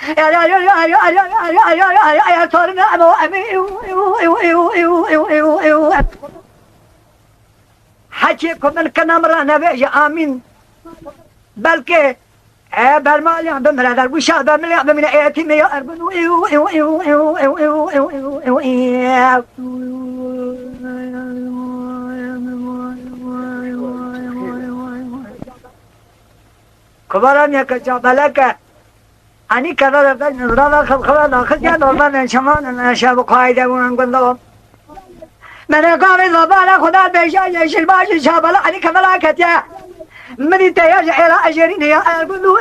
يا ترى أبو حكيكم من كنمر أنا بيجي آمين بلكي بالمال يعبد من هذا الوشاء بالمال يعبد من أيتم يا أربن كبران يا كجابلك أني كذا ذا نظرة خلا داخل يا دولنا شمان أنا شاب قايد ونقول لهم من قام ضبالا خدا بيجا يشيل باش شابلا أني كملاكت يا من تياج إلى أجرين يا أرجو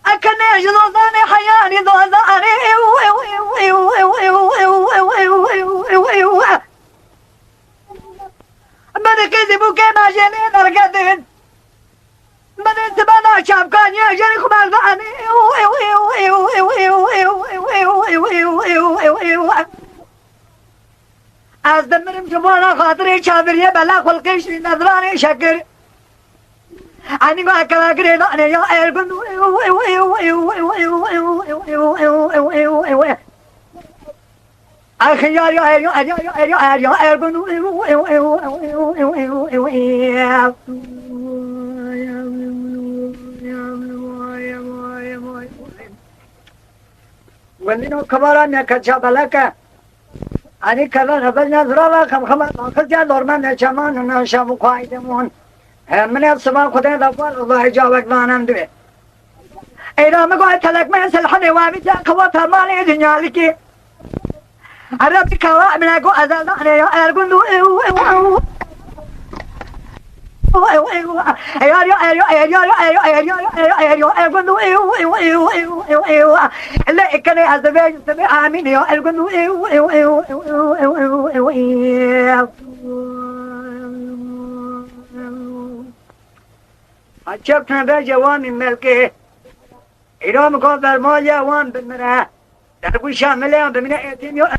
أكن يجلطني حياني ضلاني من كذبوا كما جنين أرقدين من انتبنا شابكان يجري خمال ضعني أصدمرم شبانا خاطري شابرية بلا خلقش نظراني شكر أنا ما كلاكري أنا يا أرجون أخي يا أرجون ولينو كبارا كجابلك أنا كذا هبلنا ذرا كم خمسة دورمان نشمان نشام قايدمون من السماء خدای دفعه الله جاوک وانم دوی. ایران مگوی تلک من سلحنی وامی جا خوات مالی دنیا لکی. عرب کوا من اگو ازال دانه یا ارگون دو لا كان أزواج سبع آمين يا ارگون أشوف هذا جوان ملكه إذا مقابل برمايا وان بمرة تقول شاملة بمنا يتيم يا